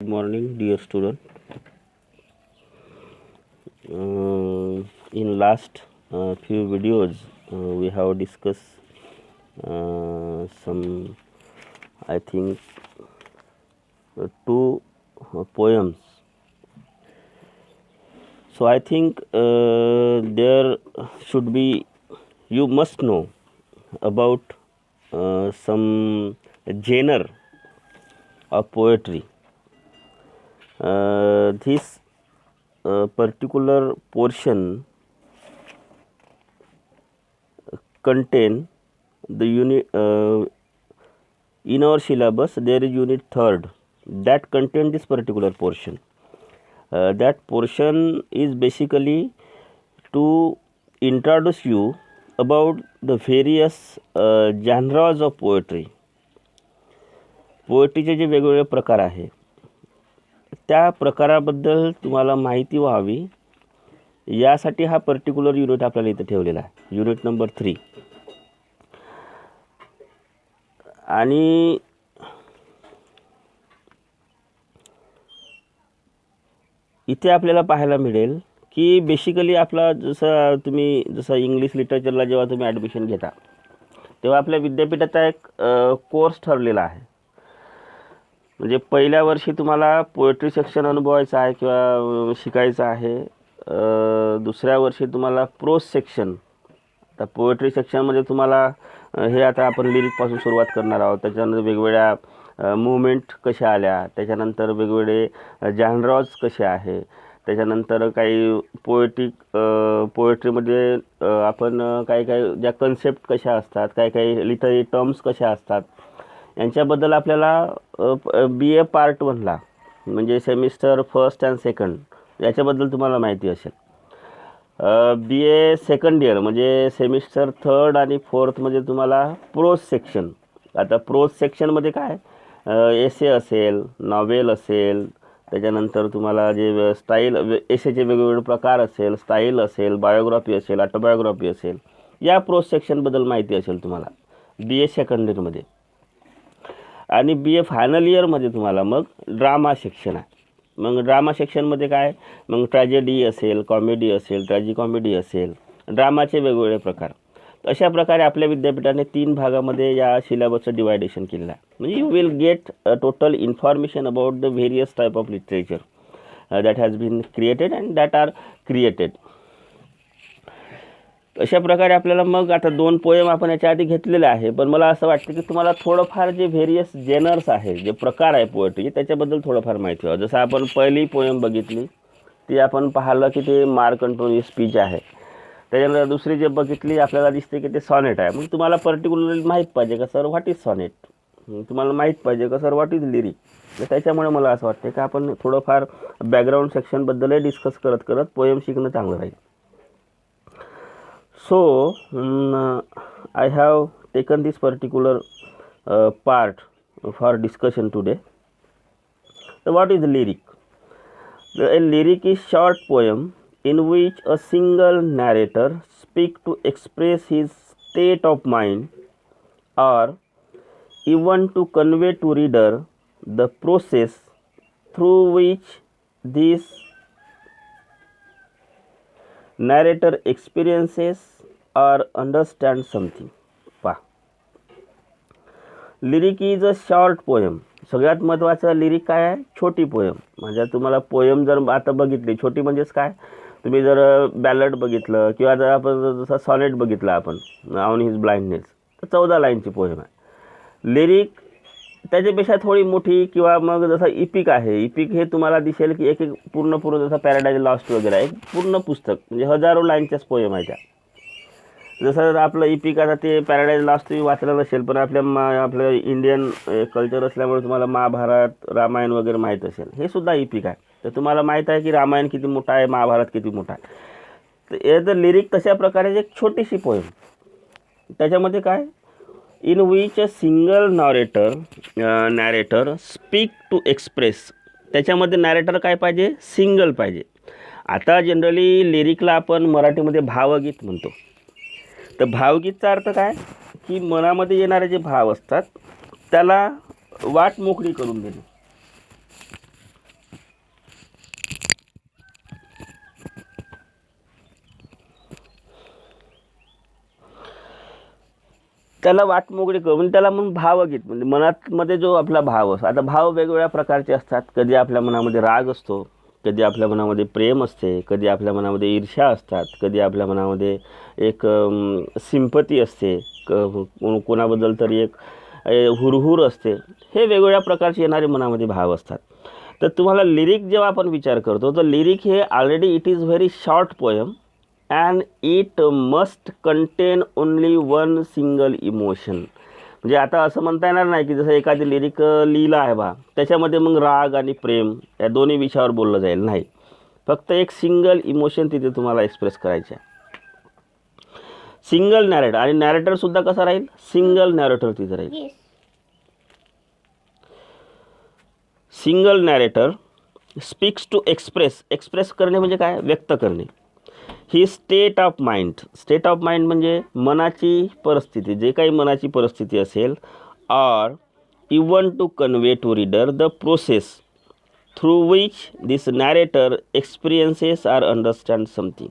Good morning, dear student. In last few videos, we have discussed some, I think, two poems. So I think there should be, you must know about some genre of poetry. This particular portion contain the unit in our syllabus. There is unit third that contain this particular portion. That portion is basically to introduce you about the various genres of poetry. पोएट्रीचे जे वेगवेगळे प्रकार आहे त्या प्रकाराबद्दल तुम्हाला माहिती व्हावी यासाठी हा पर्टिक्युलर युनिट आपल्याला इथे ठेवलेला आहे, युनिट नंबर 3. आणि इथे आपल्याला पाहायला मिळेल की बेसिकली आपला जसं इंग्लिश लिटरेचरला जेव्हा तुम्ही ॲडमिशन घेता तेव्हा आपल्या विद्यापीठाचा एक कोर्स ठरलेला आहे. म्हणजे पहिल्या वर्षी तुम्हाला पोएट्री सेक्शन अनुभवायचं आहे किंवा शिकायचं आहे. दुसऱ्या वर्षी तुम्हाला प्रोज सेक्शन. आता पोएट्री सेक्शनमध्ये तुम्हाला हे आता आपण लिरिकपासून सुरुवात करणार आहोत. त्याच्यानंतर वेगवेगळ्या मूवमेंट कशा आल्या, त्याच्यानंतर वेगवेगळे जॉनरॉज कसे आहे, त्याच्यानंतर काही पोएट्रीमध्ये आपण काही ज्या कन्सेप्ट कशा असतात, काही लिटररी टर्म्स कशा असतात यांच्याबद्दल आपल्याला BA पार्ट 1ला म्हणजे सेमिस्टर फर्स्ट अँड सेकंड याच्याबद्दल तुम्हाला माहिती असेल. BA सेकंड इयर म्हणजे सेमिस्टर थर्ड आणि फोर्थमध्ये तुम्हाला प्रोज सेक्शन. आता प्रोज सेक्शनमध्ये काय एसे असेल, नॉवेल असेल, त्याच्यानंतर तुम्हाला जे स्टाईल एसेचे वेगवेगळे प्रकार असेल, स्टाईल असेल, बायोग्राफी असेल, ऑटोबायोग्राफी असेल, या प्रोज सेक्शनबद्दल माहिती असेल तुम्हाला BA सेकंड इयरमध्ये. आणि BA फायनल इयरमध्ये तुम्हाला मग ड्रामा सेक्शन आहे. मग ड्रामा सेक्शनमध्ये काय मग ट्रॅजेडी असेल, कॉमेडी असेल, ट्रॅजी कॉमेडी असेल, ड्रामाचे वेगवेगळे प्रकार. अशा प्रकारे आपल्या विद्यापीठाने 3 भागामध्ये या सिलेबसचं डिवायडेशन केलेलं आहे. म्हणजे you will get total information about the various type of literature that has been created and that are created. अशा प्रकारे आपल्याला मग आता 2 पोएम आपण याच्या आधी घेतलेले आहे. पण मला असं वाटतं की तुम्हाला थोडंफार जे व्हेरियस जेनर्स आहे, जे प्रकार आहे पोएट्री, त्याच्याबद्दल थोडंफार माहिती व्हावं. जसं आपण पहिली पोएम बघितली ती आपण पाहिलं की ते मार्क अँटोनी स्पीच आहे. त्याच्यानंतर दुसरी जे बघितली आपल्याला दिसते की ते सॉनेट आहे. मग तुम्हाला पर्टिक्युलरली माहीत पाहिजे का सर व्हॉट इज सॉनेट, तुम्हाला माहीत पाहिजे का सर व्हॉट इज लिरिक. तर त्याच्यामुळे मला असं वाटतं की आपण थोडंफार बॅकग्राऊंड सेक्शनबद्दलही डिस्कस करत करत पोएम शिकणं चांगलं राहील. So, I have taken this particular part for discussion today. So, what is lyric? A lyric is short poem in which a single narrator speaks to express his state of mind or even to convey to reader the process through which this narrator experiences or understand something. पहा, lyric is a short poem. सगळ्यात महत्त्वाचं lyric काय आहे, छोटी poem. म्हणजे तुम्हाला poem जर आता बघितली, छोटी म्हणजेच काय, तुम्ही जर बॅलड बघितलं किंवा जर आपण जसं सॉनेट बघितलं आपण ऑन हिज ब्लाइंडनेस, तर 14 लाईनची पोएम आहे. लिरिक त्याच्यापेक्षा थोडी मोठी किंवा मग जसं इपिक आहे. इपिक हे तुम्हाला दिसेल की एक पूर्ण जसं पॅराडाईज लॉस्ट वगैरे एक पूर्ण पुस्तक म्हणजे हजारो लाईनच्याच पोएम आहे त्या. जसं आपलं इपिक आता ते पॅराडाईज लॉस्ट तुम्ही वाचलं नसेल, पण आपलं इंडियन कल्चर असल्यामुळे तुम्हाला महाभारत, रामायण वगैरे माहीत असेल. हे सुद्धा इपिक आहे. तर तुम्हाला माहीत आहे की रामायण किती मोठा आहे, महाभारत किती मोठा आहे. तर हे तर लिरिक तशा प्रकारे एक छोटीशी पोएम. त्याच्यामध्ये काय in which a single narrator speak to express. त्याच्यामध्ये नॅरेटर काय पाहिजे, सिंगल पाहिजे. आता जनरली लिरिकला आपण मराठीमध्ये भावगीत म्हणतो. तर भावगीतचा अर्थ काय की मनामध्ये येणारे जे भाव असतात त्याला वाट मोकळी करून देणे. त्याला वाट मोकळी करू म्हणजे त्याला म्हणून भावगीत, म्हणजे मनामध्ये जो आपला भाव असतो. आता भाव वेगवेगळ्या प्रकारचे असतात. कधी आपल्या मनामध्ये राग असतो, कधी आपल्या मनामध्ये प्रेम असते, कधी आपल्या मनामध्ये ईर्ष्या असतात, कधी आपल्या मनामध्ये एक सिंपती असते, कोणाबद्दल तरी एक हुरहुर असते. हे वेगवेगळ्या प्रकारचे येणारे मनामध्ये भाव असतात. तर तुम्हाला लिरिक जेव्हा आपण विचार करतो, तर लिरिक हे already it is very short poem and it must content only one single emotion. म्हणजे आता असं म्हणता येणार नाही की जसं एखादी लिरिक लिहिलं आहे बा, त्याच्यामध्ये मग राग आणि प्रेम या दोन्ही विषयावर बोललं जाईल, नाही. फक्त एक सिंगल इमोशन तिथे तुम्हाला एक्सप्रेस करायचे आहे. सिंगल नॅरेटर, आणि नॅरेटरसुद्धा कसा राहील, सिंगल नॅरेटर तिथे राहील. Single narrator speaks to express. Express करणे म्हणजे काय, व्यक्त करणे. ही state of mind. State of mind म्हणजे मनाची परिस्थिती, जे काही मनाची परिस्थिती असेल. Or even to convey to reader the process through which this narrator experiences or understand something.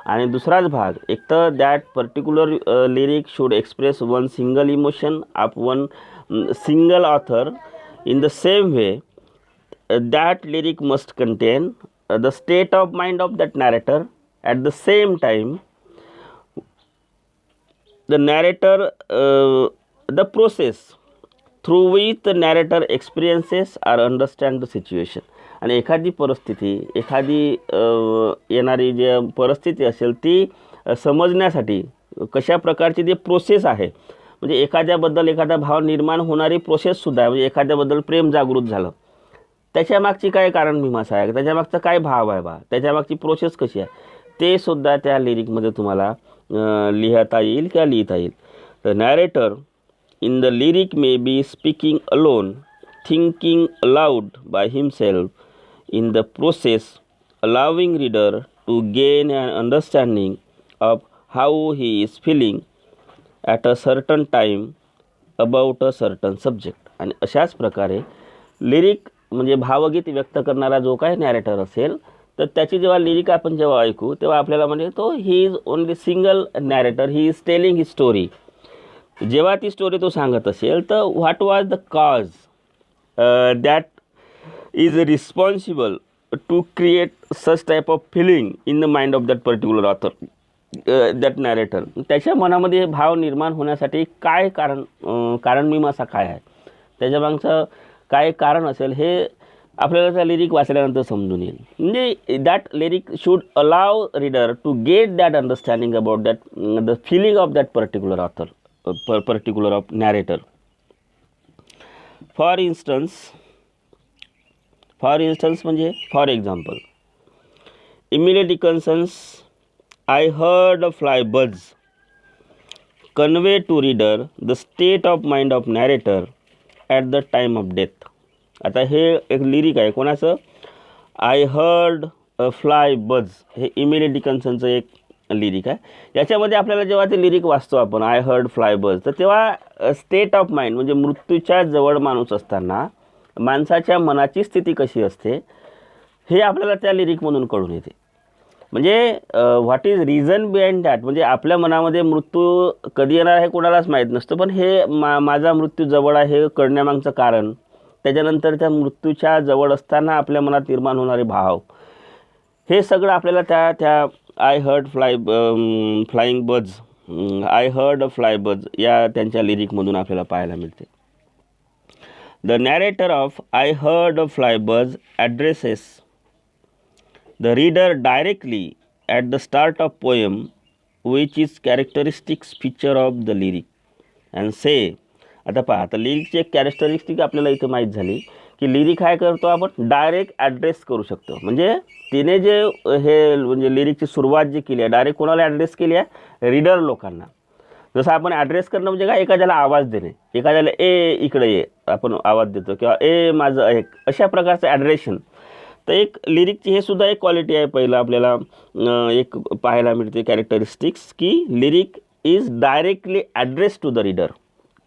आणि दुसराच भाग, एक तर that particular lyric should express one single emotion of one single author. In the same way that lyric must contain the state of mind of that narrator. At the same time, the narrator, the process through which the narrator experiences or understand the situation. आणि एखादी परिस्थिती, एखादी येणारी जी परिस्थिती असेल ती समजण्यासाठी कशा प्रकारची जी प्रोसेस आहे, म्हणजे एखाद्याबद्दल एखादा भाव निर्माण होणारी प्रोसेससुद्धा आहे. म्हणजे एखाद्याबद्दल प्रेम जागृत झालं, त्याच्यामागची काय कारणमीमांसा आहे, त्याच्यामागचा काय भाव आहे बा, त्याच्यामागची प्रोसेस कशी आहे, ते सुद्धा त्या लिरिकमध्ये तुम्हाला लिहिता येईल किंवा लिहिता येईल. The narrator in the lyric may be speaking alone, thinking aloud by himself. In the process allowing reader to gain an understanding of how he is feeling at a certain time about a certain subject. आणि अशाच प्रकारे lyric म्हणजे भावगीत व्यक्त करणारा जो काय narrator असेल, तर त्याची जेव्हा लिरिक आपण जेव्हा ऐकू तेव्हा आपल्याला म्हणजे तो he is only single narrator, he is telling ही स्टोरी. जेव्हा ती स्टोरी तो सांगत असेल, तर what was the cause that is responsible to create such type of feeling in the mind of that particular author, that narrator. त्याच्या मनामध्ये भाव निर्माण होण्यासाठी काय कारणमीमांसा काय आहे, त्याच्यामागचं काय कारण असेल, हे आपल्याला त्या लिरिक वाचल्यानंतर समजून येईल. म्हणजे that lyric should allow reader to get that understanding about that the feeling of that particular author, particular of narrator. For instance म्हणजे for example, Emily Dickinson's I heard a fly buzz convey to reader the state of mind of narrator at the time of death. आता हे एक lyric आहे कोणाचं, I heard a fly बज, हे इमिली डिकन्सनचं एक lyric आहे. याच्यामध्ये आपल्याला जेव्हा ते लिरिक वाचतो आपण, आय हर्ड फ्लाय बज, तर तेव्हा स्टेट ऑफ माइंड म्हणजे मृत्यूच्या जवळ माणूस असताना माणसाच्या मनाची स्थिती कशी असते हे आपल्याला त्या लिरिकमधून कळून येते. म्हणजे what is reason behind that, म्हणजे आपल्या मनामध्ये मृत्यू कधी येणार हे कोणालाच माहीत नसतं, पण हे माझा मृत्यू जवळ आहे हे कळण्यामागचं कारण, त्याच्यानंतर त्या मृत्यूच्या जवळ असताना आपल्या मनात निर्माण होणारे भाव, हे सगळं आपल्याला त्या आय हर्ड फ्लाइंग बज, आय हर्ड अ फ्लाय बज या त्यांच्या लिरिकमधून आपल्याला पाहायला मिळते. The narrator of I heard a fly बज addresses the reader directly at the start of poem, which is characteristic feature of the lyric, and say. आता पहा, आता लिरिकची एक कॅरेक्टरिस्टिक आपल्याला इथे माहीत झाली की लिरिक काय करतो आपण, डायरेक्ट ॲड्रेस करू शकतो. म्हणजे तिने जे हे म्हणजे लिरिकची सुरुवात जी केली आहे, डायरेक्ट कोणाला ॲड्रेस केली आहे, रीडर लोकांना. जसं आपण ॲड्रेस करणं म्हणजे काय, एखाद्याला आवाज देणे, एखाद्याला ए इकडे ये आपण आवाज देतो, किंवा ए माझं ऐक, अशा प्रकारचं ॲड्रेशन. तर एक लिरिकची हे सुद्धा एक क्वालिटी आहे. पहिलं आपल्याला एक पाहायला मिळते कॅरेक्टरिस्टिक्स, की lyric is directly address to the reader.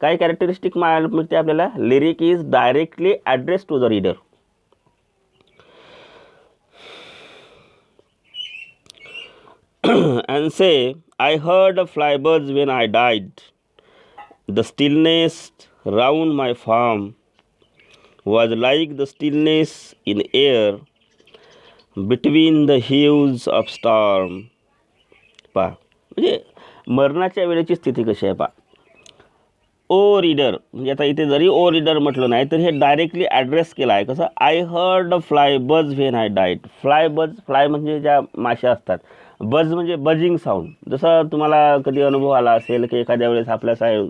काय कॅरेक्टरिस्टिक मिळते आपल्याला, lyric is directly address to the reader. and say, I heard a fly buzz when I died. The stillness round my form was like the stillness in air between the heaves of storm. पहा म्हणजे मरणाच्या वेळेची स्थिती कशी आहे पहा. ओ reader म्हणजे आता इथे जरी ओ रीडर म्हटलं नाही तर हे डायरेक्टली ॲड्रेस केलं आहे. कसं, आय हर्ड अ फ्लाय बज व्हेन आय डाईट. फ्लाय म्हणजे ज्या माश्या असतात, बज म्हणजे बजिंग साऊंड. जसं तुम्हाला कधी अनुभव आला असेल की एखाद्या वेळेस आपल्या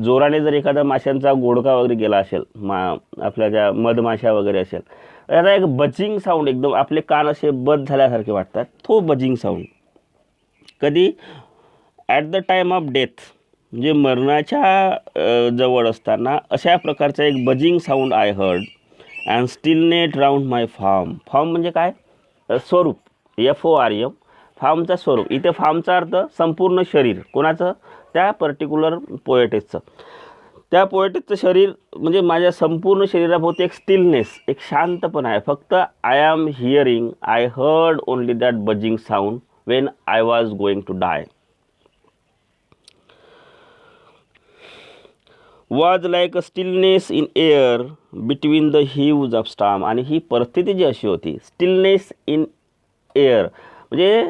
जोराने जर एखादा माशांचा गोडका वगैरे गेला असेल, आपल्या ज्या मधमाशा वगैरे असेल, याचा एक बजिंग साऊंड, एकदम आपले कान असे बज झाल्यासारखे वाटतात, तो बजिंग साऊंड. कधी, at the time of death म्हणजे मरणाच्या जवळ असताना अशा प्रकारचा एक buzzing sound I heard and stillness round my form. Form म्हणजे काय, स्वरूप, FORM, फार्मचा स्वरूप. इथे फार्मचा अर्थ संपूर्ण शरीर. कोणाचं, त्या पर्टिक्युलर पोएटेसचं. त्या पोएटेसचं शरीर म्हणजे माझ्या संपूर्ण शरीराभोवती एक स्टिलनेस, एक शांतपणा आहे. फक्त I am hearing, I heard only that buzzing sound when I was going to die. Was like a stillness in air between the heaves of storm. आणि ही परिस्थिती जी अशी होती, स्टिलनेस इन एअर म्हणजे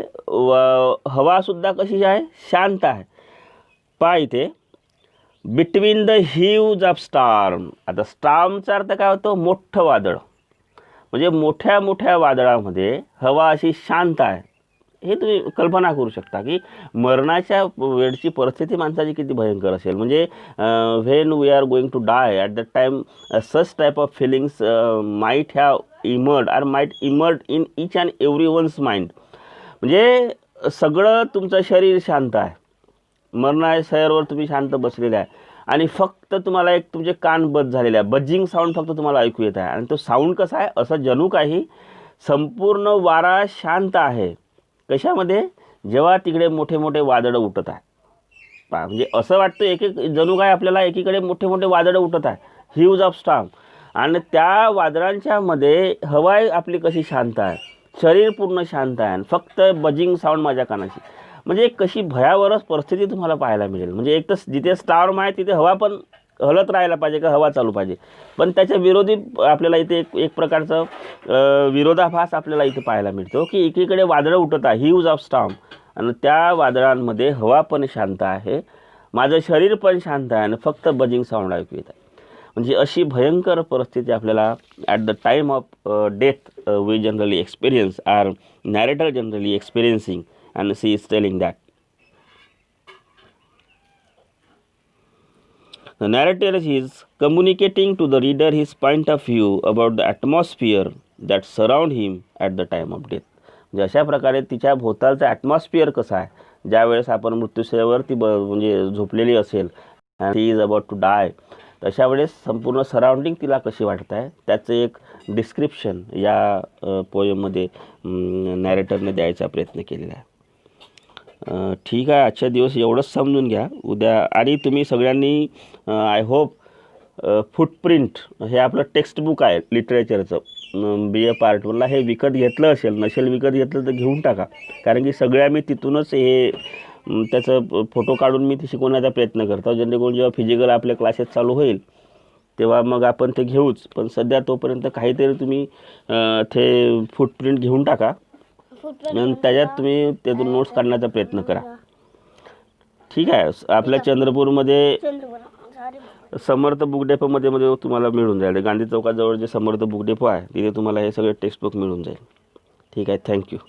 हवासुद्धा कशी आहे, शांत आहे. पहा इथे, between the heaves of storm. आता स्टॉर्मचा अर्थ काय होतो, मोठं वादळ. म्हणजे मोठ्या मोठ्या वादळामध्ये हवा अशी शांत आहे. हे तुम्ही कल्पना करू शकता की मरणाच्या वेळची परिस्थिती माणसाची किती भयंकर असेल. म्हणजे when we are going to die at that time such type of feelings might have emerged or might emerged in each and every one's mind. म्हणजे सगळं तुमचं शरीर शांत आहे, मरणाच्या तुम्ही शांत बसलेले आहे आणि फक्त तुम्हाला एक तुमचे कान बज झालेले आहे, बजिंग साऊंड फक्त तुम्हाला ऐकू येत आहे. आणि तो साऊंड कसा आहे, असं जणू काही संपूर्ण वारा शांत आहे. कशामध्ये, जेव्हा तिकडे मोठे मोठे वादळं उठत आहे. म्हणजे असं वाटतं एक जणू काय आपल्याला एकीकडे मोठे मोठे वादळं उठत आहे, ह्यूज ऑफ स्टॉर्म, आणि त्या वादळांच्या मध्ये हवा आपली कशी शांत आहे, शरीर पूर्ण शांत आहे, फक्त बजिंग साऊंड माझ्या कानाशी. म्हणजे कशी भयावरच परिस्थिती तुम्हाला पाहायला मिळेल. म्हणजे एक तर जिथे स्टॉर्म आहे तिथे हवा पण हलत राहायला पाहिजे का हवा चालू पाहिजे, पण त्याच्या विरोधी आपल्याला इथे एक प्रकारचं विरोधाभास आपल्याला इथे पाहायला मिळतो की एकीकडे वादळं उठत आहे, ह्यूज ऑफ स्टॉर्म, आणि त्या वादळांमध्ये हवा पण शांत आहे, माझं शरीर पण शांत आहे आणि फक्त बजिंग साऊंड ऐकू येत आहे. म्हणजे अशी भयंकर परिस्थिती आपल्याला at the time of death we generally experience, or narrator generally experiencing, and she is telling that. The narrator is communicating to the reader his point of view about the atmosphere that surround him at the time of death. म्हणजे अशा प्रकारे तिच्या भोवतालचं atmosphere कसं आहे, ज्यावेळेस आपण मृत्यूशय्यावर ती म्हणजे झोपलेली असेल and she is about to die, तशा वेळेस संपूर्ण सराउंडिंग तिला कशी वाटत आहे त्याचं एक डिस्क्रिप्शन या पोयममध्ये नॅरेटरने द्यायचा प्रयत्न केलेला आहे. ठीक आहे, आजच्या दिवस एवढंच समजून घ्या. उद्या आणि तुम्ही सगळ्यांनी आय होप फुटप्रिंट हे आपलं टेक्स्टबुक आहे लिटरेचरचं, BA पार्ट 1ला हे विकत घेतलं असेल, नसेल विकत घेतलं तर घेऊन टाका, कारण की सगळे आम्ही तिथूनच हे त्याचं फोटो काढून मी ते शिकवण्याचा प्रयत्न करतो. जेणेकरून जेव्हा फिजिकल आपले क्लासेस चालू होईल तेव्हा मग आपण ते घेऊच, पण सध्या तोपर्यंत काहीतरी तुम्ही ते फुटप्रिंट घेऊन टाका आणि त्याच्यात तुम्ही त्यातून नोट्स काढण्याचा प्रयत्न करा. ठीक आहे. आपल्या चंद्रपूरमध्ये समर्थ बुक डेपोमध्ये तुम्हाला मिळून जाईल. गांधी चौकाजवळ जे समर्थ बुक डेपो आहे तिथे तुम्हाला हे सगळे टेक्स्टबुक मिळून जाईल. ठीक आहे, थँक्यू.